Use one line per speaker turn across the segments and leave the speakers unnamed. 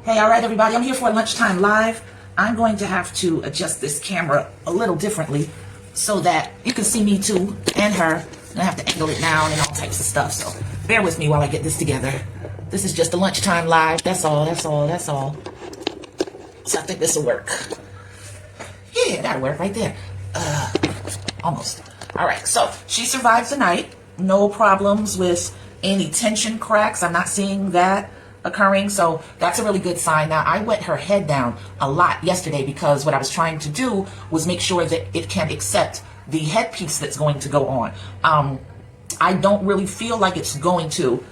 Hey, all right, everybody, I'm here for a lunchtime live. I'm going to have to adjust this camera a little differently so that you can see me too, and her. And I have to angle it down and all types of stuff, so bear with me while I get this together. This is just a lunchtime live, that's all. So I think this will work. Yeah, that'll work right there. Almost. All right, so she survived the night. No problems with any tension cracks. I'm not seeing that occurring, so that's a really good sign. Now, I wet her head down a lot yesterday because what I was trying to do was make sure that it can accept the headpiece that's going to go on. I don't really feel like it's going to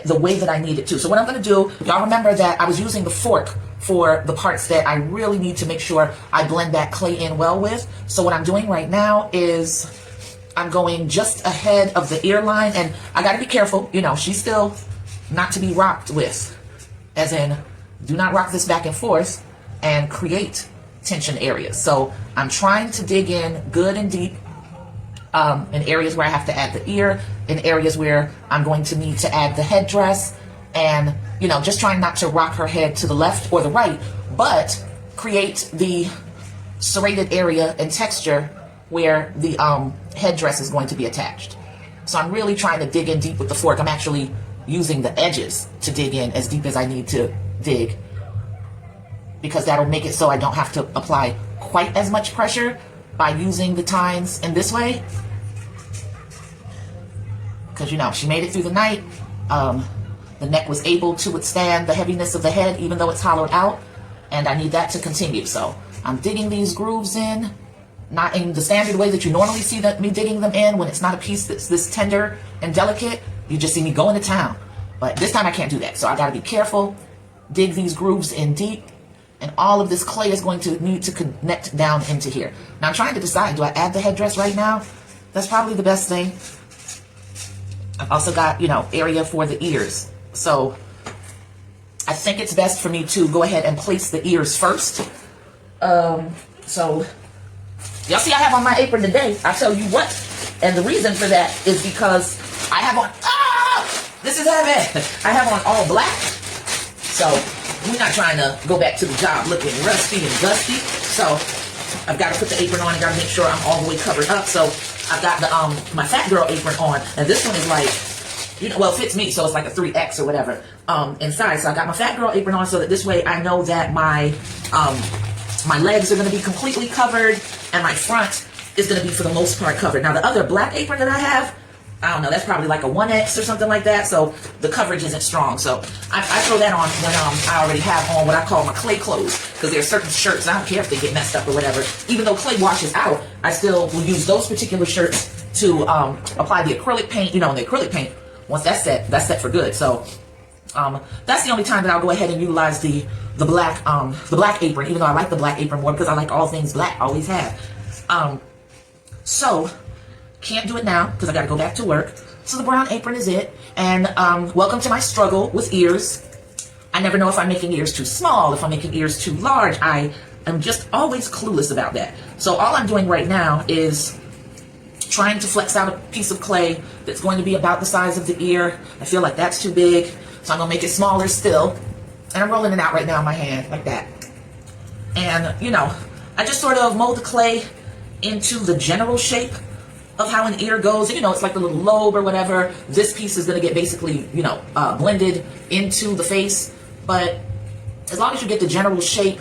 the way that I need it to. So what I'm going to do, y'all remember that I was using the fork for the parts that I really need to make sure I blend that clay in well with. So what I'm doing right now is I'm going just ahead of the ear line, and I got to be careful, you know, she's still not to be rocked with. As in, do not rock this back and forth and create tension areas. So I'm trying to dig in good and deep in areas where I have to add the ear, in areas where I'm going to need to add the headdress, and, you know, just trying not to rock her head to the left or the right, but create the serrated area and texture where the headdress is going to be attached. So I'm really trying to dig in deep with the fork. I'm actually using the edges to dig in as deep as I need to dig, because that'll make it so I don't have to apply quite as much pressure by using the tines in this way. Because, you know, she made it through the night. The neck was able to withstand the heaviness of the head, even though it's hollowed out, and I need that to continue. So I'm digging these grooves in, not in the standard way that you normally see me digging them in when it's not a piece that's this tender and delicate. You just see me going to town. But this time I can't do that. So I got to be careful, dig these grooves in deep, and all of this clay is going to need to connect down into here. Now I'm trying to decide, do I add the headdress right now? That's probably the best thing. I've also got, you know, area for the ears. So I think it's best for me to go ahead and place the ears first. So y'all see I have on my apron today. I'll tell you what. And the reason for that is because I have on, this is heavy. I have on all black. So we're not trying to go back to the job looking rusty and dusty. So I've got to put the apron on. I got to make sure I'm all the way covered up. So I've got the my fat girl apron on, and this one is like, you know, well, it fits me, so it's like a 3X or whatever in size. So I got my fat girl apron on so that this way I know that my my legs are going to be completely covered, and my front is going to be for the most part covered. Now the other black apron that I have, I don't know, that's probably like a 1X or something like that, so the coverage isn't strong. So I throw that on when I already have on what I call my clay clothes, because there are certain shirts, I don't care if they get messed up or whatever, even though clay washes out, I still will use those particular shirts to apply the acrylic paint. You know, and the acrylic paint, once that's set for good. So that's the only time that I'll go ahead and utilize the black apron, even though I like the black apron more because I like all things black, always have. So can't do it now because I got to go back to work. So the brown apron is it. And welcome to my struggle with ears. I never know if I'm making ears too small, if I'm making ears too large. I am just always clueless about that. So all I'm doing right now is trying to flex out a piece of clay that's going to be about the size of the ear. I feel like that's too big, so I'm going to make it smaller still. And I'm rolling it out right now in my hand like that. And, you know, I just sort of mold the clay into the general shape of how an ear goes. And, you know, it's like the little lobe or whatever. This piece is going to get basically, you know, blended into the face. But as long as you get the general shape,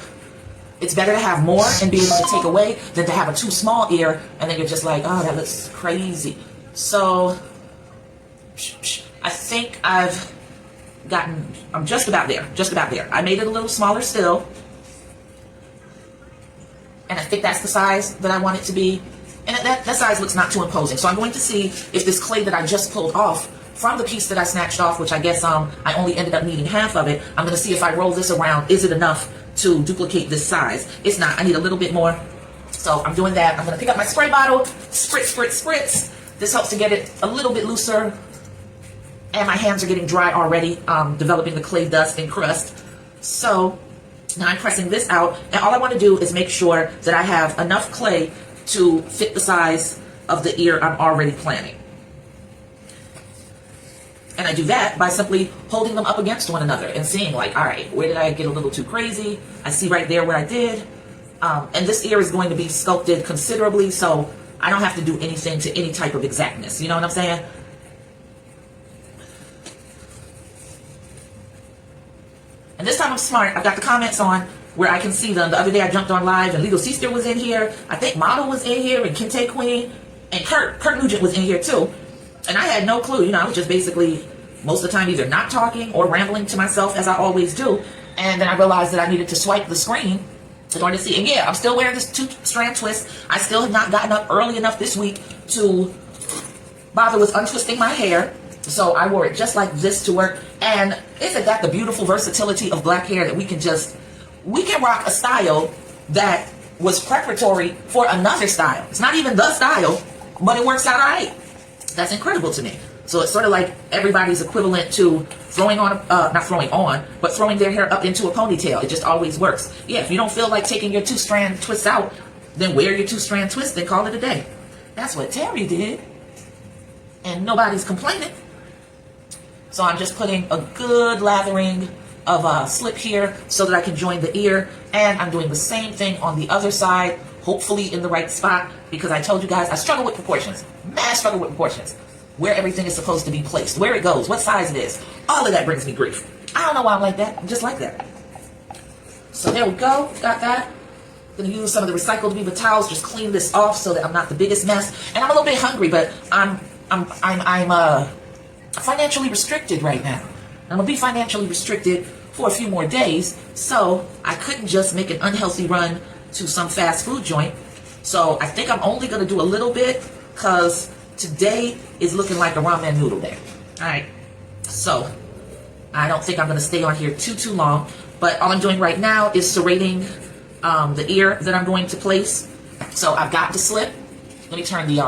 it's better to have more and be able to take away than to have a too small ear and then you're just like, oh, that looks crazy. So I think I'm just about there. I made it a little smaller still. And I think that's the size that I want it to be. And that size looks not too imposing. So I'm going to see if this clay that I just pulled off from the piece that I snatched off, which I guess I only ended up needing half of it, I'm going to see if I roll this around, is it enough to duplicate this size? It's not. I need a little bit more. So I'm doing that. I'm going to pick up my spray bottle, spritz, spritz, spritz. This helps to get it a little bit looser. And my hands are getting dry already, developing the clay dust and crust. So now I'm pressing this out, and all I want to do is make sure that I have enough clay to fit the size of the ear I'm already planning. And I do that by simply holding them up against one another and seeing like, all right, where did I get a little too crazy? I see right there where I did. And this ear is going to be sculpted considerably, so I don't have to do anything to any type of exactness. You know what I'm saying? And this time I'm smart. I've got the comments on where I can see them. The other day I jumped on live and Legal Sister was in here. I think Model was in here and Kente Queen. And Kurt Nugent was in here too. And I had no clue. You know, I was just basically most of the time either not talking or rambling to myself as I always do. And then I realized that I needed to swipe the screen in order to see. And yeah, I'm still wearing this 2-strand twist. I still have not gotten up early enough this week to bother with untwisting my hair. So I wore it just like this to work. And isn't that the beautiful versatility of black hair that we can rock a style that was preparatory for another style. It's not even the style, but it works out all right. That's incredible to me. So it's sort of like everybody's equivalent to throwing their hair up into a ponytail. It just always works. Yeah, if you don't feel like taking your 2-strand twists out, then wear your 2-strand twist and call it a day. That's what Terry did. And nobody's complaining. So I'm just putting a good lathering of slip here so that I can join the ear. And I'm doing the same thing on the other side, hopefully in the right spot, because I told you guys I struggle with proportions. Mad struggle with proportions. Where everything is supposed to be placed, where it goes, what size it is. All of that brings me grief. I don't know why I'm like that. I'm just like that. So there we go. Got that. I'm gonna use some of the recycled Viva towels, just clean this off so that I'm not the biggest mess. And I'm a little bit hungry, but I'm financially restricted right now. I'm gonna be financially restricted for a few more days, so I couldn't just make an unhealthy run to some fast food joint. So I think I'm only gonna do a little bit because today is looking like a ramen noodle day. All right, so I don't think I'm gonna stay on here too long, but all I'm doing right now is serrating the ear that I'm going to place. So I've got the slip. Let me turn the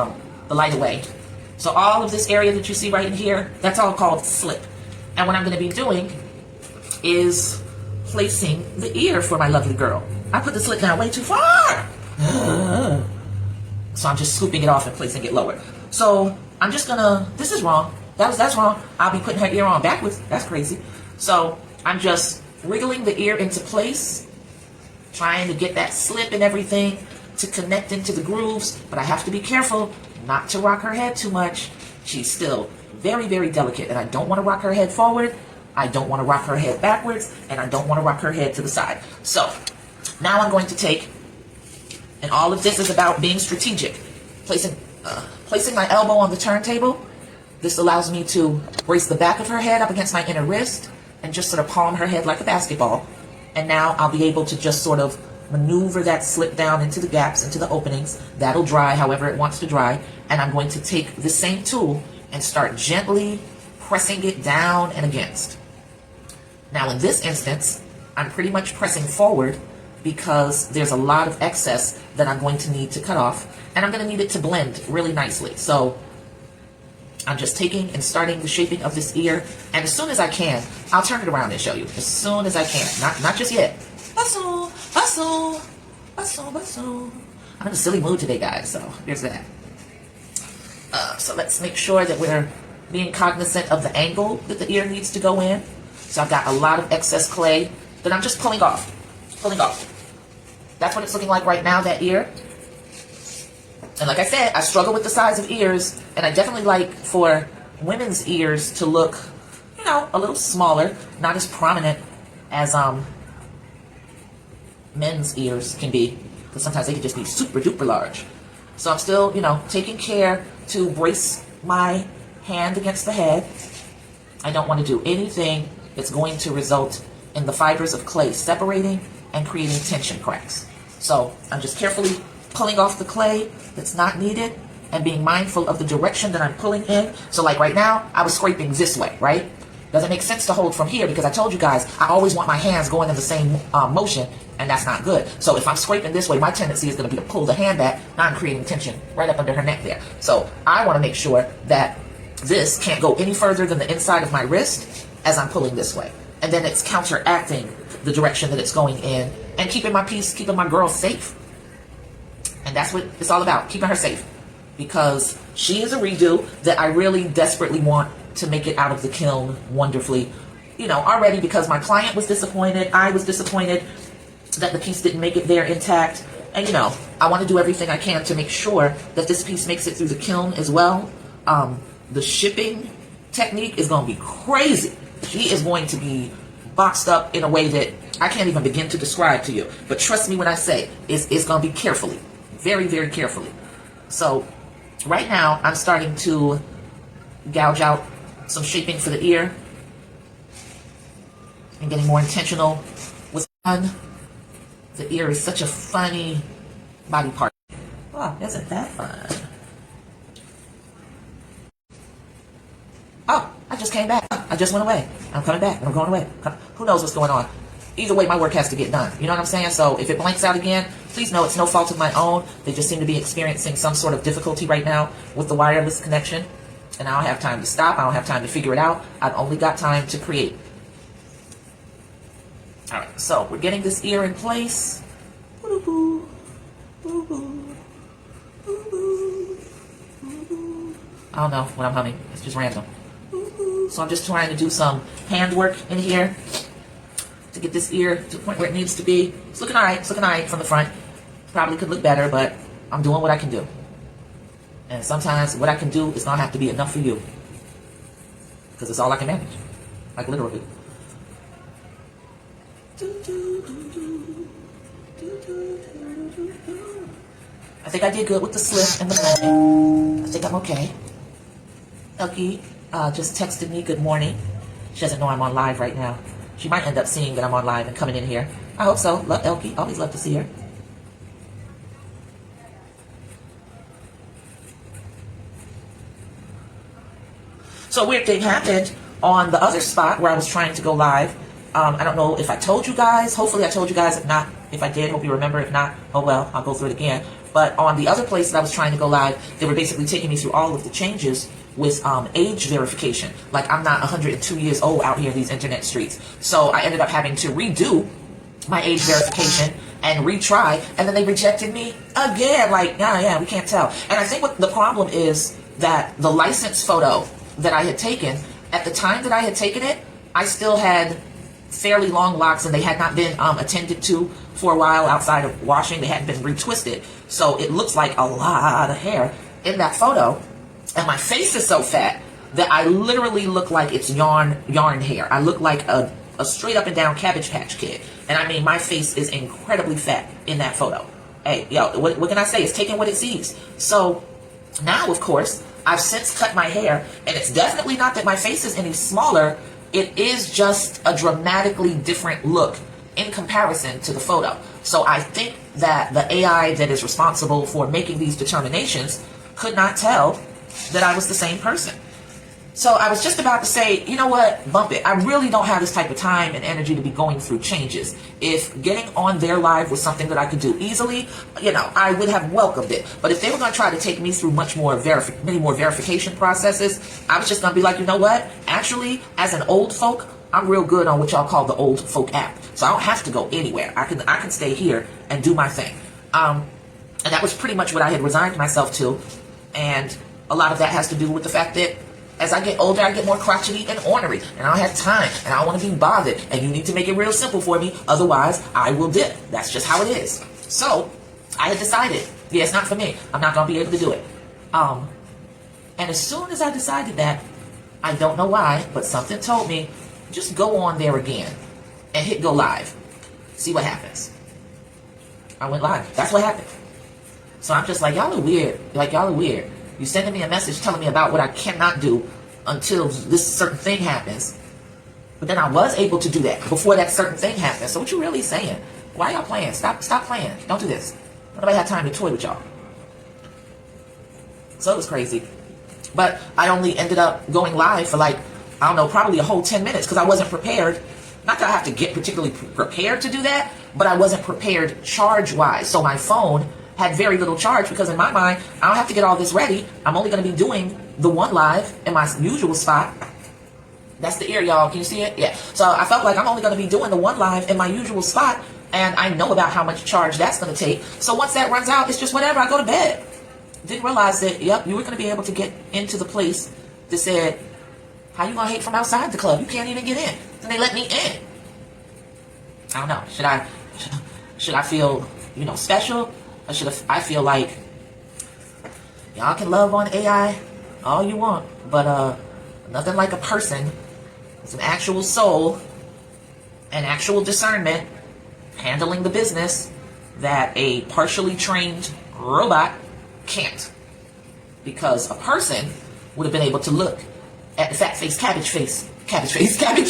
light away. So all of this area that you see right in here, that's all called slip. And what I'm gonna be doing is placing the ear for my lovely girl. I put the slip down way too far. So I'm just scooping it off and placing it lower. So I'm just gonna, this is wrong. That's wrong. I'll be putting her ear on backwards. That's crazy. So I'm just wriggling the ear into place, trying to get that slip and everything to connect into the grooves, but I have to be careful not to rock her head too much. She's still very, very delicate, and I don't want to rock her head forward. I don't want to rock her head backwards, and I don't want to rock her head to the side. So now I'm going to take, and all of this is about being strategic, placing my elbow on the turntable. This allows me to brace the back of her head up against my inner wrist and just sort of palm her head like a basketball. And now I'll be able to just sort of maneuver that slip down into the gaps, into the openings. That'll dry however it wants to dry. And I'm going to take the same tool and start gently pressing it down and against. Now in this instance, I'm pretty much pressing forward because there's a lot of excess that I'm going to need to cut off, and I'm going to need it to blend really nicely. So I'm just taking and starting the shaping of this ear, and as soon as I can, I'll turn it around and show you. As soon as I can. Not just yet. Bustle, bustle, bustle, bustle. I'm in a silly mood today, guys, so there's that. So let's make sure that we're being cognizant of the angle that the ear needs to go in. So I've got a lot of excess clay that I'm just pulling off. That's what it's looking like right now, that ear. And like I said, I struggle with the size of ears, and I definitely like for women's ears to look, you know, a little smaller, not as prominent as men's ears can be, because sometimes they can just be super duper large. So I'm still, you know, taking care to brace my hand against the head. I don't want to do anything that's going to result in the fibers of clay separating and creating tension cracks. So I'm just carefully pulling off the clay that's not needed and being mindful of the direction that I'm pulling in. So like right now, I was scraping this way, right? Doesn't make sense to hold from here because I told you guys, I always want my hands going in the same motion, and that's not good. So if I'm scraping this way, my tendency is going to be to pull the hand back. Now I'm creating tension right up under her neck there. So I want to make sure that this can't go any further than the inside of my wrist as I'm pulling this way. And then it's counteracting the direction that it's going in and keeping my peace, keeping my girl safe. And that's what it's all about, keeping her safe. Because she is a redo that I really desperately want to make it out of the kiln wonderfully, already, because my client was disappointed. I was disappointed that the piece didn't make it there intact. And, I want to do everything I can to make sure that this piece makes it through the kiln as well. The shipping technique is going to be crazy. She is going to be boxed up in a way that I can't even begin to describe to you. But trust me when I say it's going to be carefully, very, very carefully. So right now I'm starting to gouge out some shaping for the ear and getting more intentional with fun. The ear is such a funny body part. Oh, isn't that fun? Oh, I just came back. I just went away. I'm coming back and I'm going away. Who knows what's going on? Either way, my work has to get done. You know what I'm saying? So if it blanks out again, please know it's no fault of my own. They just seem to be experiencing some sort of difficulty right now with the wireless connection. And I don't have time to stop. I don't have time to figure it out. I've only got time to create. All right, so we're getting this ear in place. Boo-boo, boo-boo, boo-boo, boo-boo. I don't know what I'm humming. It's just random. So I'm just trying to do some handwork in here to get this ear to the point where it needs to be. It's looking all right. It's looking all right from the front. Probably could look better, but I'm doing what I can do. And sometimes what I can do is not have to be enough for you, because it's all I can manage, like literally. I think I did good with the slip and the blending. I think I'm okay. Elkie just texted me good morning. She doesn't know I'm on live right now. She might end up seeing that I'm on live and coming in here. I hope so. Love Elkie. Always love to see her. So a weird thing happened on the other spot where I was trying to go live. I don't know if I told you guys. Hopefully I told you guys. If not, if I did, hope you remember. If not, oh well, I'll go through it again. But on the other place that I was trying to go live, they were basically taking me through all of the changes with age verification. Like, I'm not 102 years old out here in these internet streets. So I ended up having to redo my age verification and retry, and then they rejected me again. Like, yeah, we can't tell. And I think what the problem is that the license photo that I had taken, at the time that I had taken it, I still had fairly long locks, and they had not been attended to for a while outside of washing. They hadn't been retwisted. So it looks like a lot of hair in that photo. And my face is so fat that I literally look like it's yarn hair. I look like a straight up and down Cabbage Patch Kid. And I mean, my face is incredibly fat in that photo. Hey, yo, what can I say? It's taking what it sees. So now, of course, I've since cut my hair, and it's definitely not that my face is any smaller. It is just a dramatically different look in comparison to the photo. So I think that the AI that is responsible for making these determinations could not tell that I was the same person. So I was just about to say, you know what, bump it. I really don't have this type of time and energy to be going through changes. If getting on their live was something that I could do easily, I would have welcomed it. But if they were going to try to take me through many more verification processes, I was just going to be like, you know what, actually, as an old folk, I'm real good on what y'all call the old folk app. So I don't have to go anywhere. I can stay here and do my thing. And that was pretty much what I had resigned myself to. And a lot of that has to do with the fact that as I get older, I get more crotchety and ornery, and I don't have time, and I don't want to be bothered, and you need to make it real simple for me, otherwise I will dip. That's just how it is. So I had decided, yeah, it's not for me. I'm not going to be able to do it. And as soon as I decided that, I don't know why, but something told me, just go on there again and hit go live. See what happens. I went live. That's what happened. So I'm just like, y'all are weird. Y'all are weird. You sending me a message telling me about what I cannot do until this certain thing happens. But then I was able to do that before that certain thing happened. So what you really saying? Why y'all playing? Stop playing. Don't do this. Nobody had time to toy with y'all. So it was crazy. But I only ended up going live for probably a whole 10 minutes because I wasn't prepared. Not that I have to get particularly prepared to do that, but I wasn't prepared charge-wise. So my phone had very little charge because in my mind, I don't have to get all this ready. I'm only going to be doing the one live in my usual spot. That's the ear, y'all. Can you see it? Yeah. So I felt like I'm only going to be doing the one live in my usual spot, and I know about how much charge that's going to take. So once that runs out, it's just whatever. I go to bed. Didn't realize that, yep, you were going to be able to get into the place that said How you gonna hate from outside the club? You can't even get in. And they let me in. I don't know. Should I feel, special? Or should I feel like y'all can love on AI all you want, but nothing like a person with an actual soul and actual discernment handling the business that a partially trained robot can't. Because a person would have been able to look at the fat face, cabbage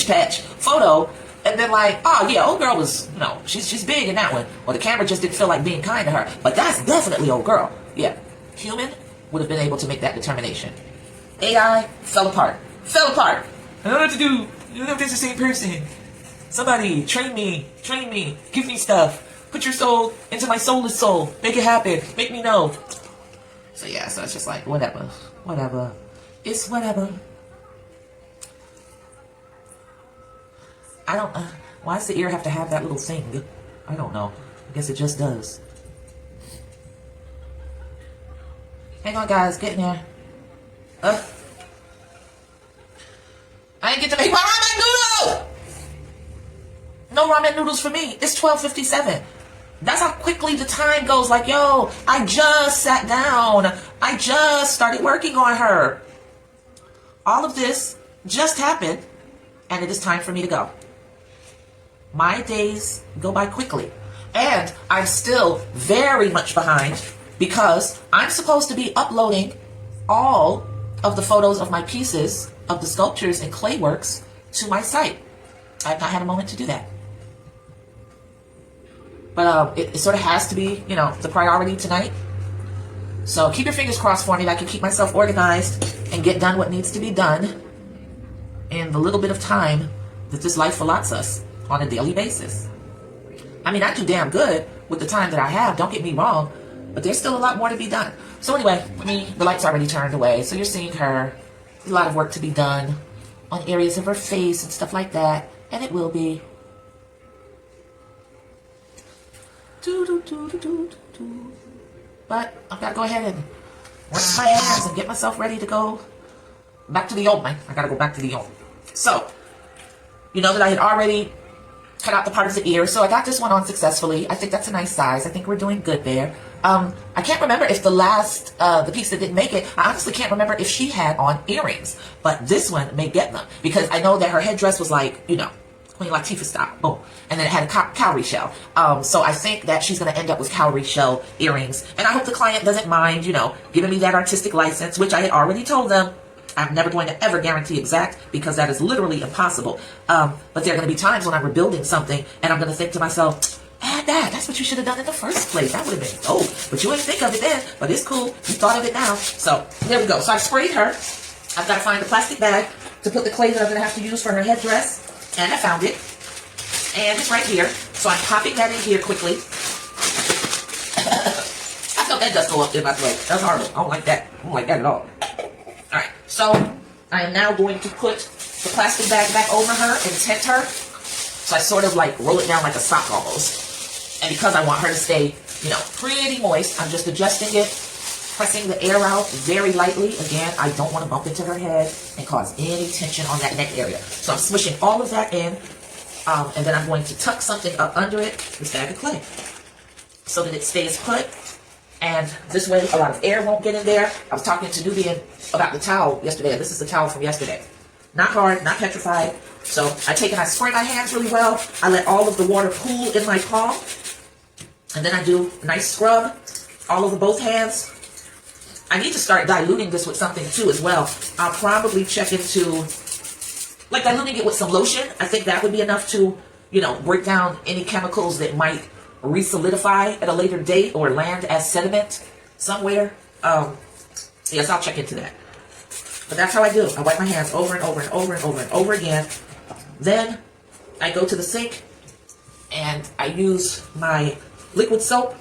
patch photo and been like, oh yeah, old girl was, she's big in that one. Or the camera just didn't feel like being kind to her. But that's definitely old girl. Yeah. Human would have been able to make that determination. AI fell apart. I don't know what to do. I don't know if it's the same person. Somebody train me, give me stuff. Put your soul into my soulless soul. Make it happen. Make me know. So yeah, so it's just like, whatever. It's whatever. I don't, why does the ear have to have that little thing? I don't know. I guess it just does. Hang on, guys, get in there. I ain't get to make my ramen noodle! No ramen noodles for me. It's 12:57. That's how quickly the time goes. Like, yo, I just sat down. I just started working on her. All of this just happened, and it is time for me to go. My days go by quickly, and I'm still very much behind because I'm supposed to be uploading all of the photos of my pieces of the sculptures and clay works to my site. I've not had a moment to do that. But it sort of has to be, the priority tonight. So keep your fingers crossed for me that I can keep myself organized and get done what needs to be done in the little bit of time that this life allots us on a daily basis. I mean, I do damn good with the time that I have, don't get me wrong, but there's still a lot more to be done. So anyway, the light's already turned away, so you're seeing her. There's a lot of work to be done on areas of her face and stuff like that, and it will be. But I've got to go ahead and rinse my hands and get myself ready to go back to the old man. I got to go back to the old. So, you know that I had already cut out the part of the ear, so I got this one on successfully. I think that's a nice size. I think we're doing good there. I can't remember if the piece that didn't make it, I honestly can't remember if she had on earrings, but this one may get them because I know that her headdress was like, Queen Latifah style. Boom. And then it had a cowrie shell. So I think that she's going to end up with cowrie shell earrings. And I hope the client doesn't mind, giving me that artistic license, which I had already told them. I'm never going to ever guarantee exact because that is literally impossible. But there are going to be times when I'm rebuilding something and I'm going to think to myself, add that. That's what you should have done in the first place. That would have been dope. But you ain't think of it then. But it's cool. You thought of it now. So there we go. So I sprayed her. I've got to find a plastic bag to put the clay that I'm going to have to use for her headdress. And I found it. And it's right here. So I'm popping that in here quickly. I felt that dust go up in my throat. That's horrible. I don't like that. I don't like that at all. Alright. So I am now going to put the plastic bag back over her and tent her. So I sort of like roll it down like a sock almost. And because I want her to stay, pretty moist, I'm just adjusting it, pressing the air out very lightly. Again, I don't want to bump into her head and cause any tension on that neck area. So I'm smushing all of that in. And then I'm going to tuck something up under it, this bag of clay, so that it stays put. And this way, a lot of air won't get in there. I was talking to Nubian about the towel yesterday. This is the towel from yesterday. Not hard, not petrified. So I take and I spray my hands really well. I let all of the water pool in my palm. And then I do a nice scrub all over both hands. I need to start diluting this with something too as well. I'll probably check into like diluting it with some lotion. I think that would be enough to, break down any chemicals that might re-solidify at a later date or land as sediment somewhere. Yes, I'll check into that. But that's how I do it. I wipe my hands over and over and over and over and over again. Then I go to the sink and I use my liquid soap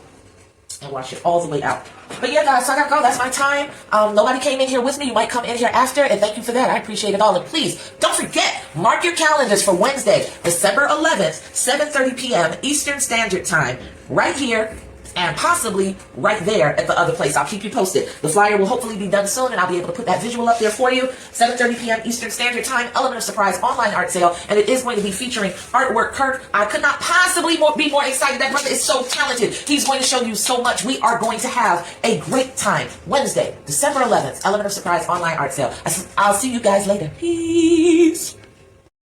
and wash it all the way out. But yeah, guys, so I gotta go. That's my time. Nobody came in here with me. You might come in here after, and thank you for that. I appreciate it all. And please, don't forget, mark your calendars for Wednesday, December 11th, 7:30 p.m. Eastern Standard Time, right here and possibly right there at the other place. I'll keep you posted. The flyer will hopefully be done soon, and I'll be able to put that visual up there for you. 7:30 p.m. Eastern Standard Time, Element of Surprise online art sale, and it is going to be featuring artwork. Kirk, I could not possibly be more excited. That brother is so talented. He's going to show you so much. We are going to have a great time. Wednesday, December 11th, Element of Surprise online art sale. I'll see you guys later. Peace.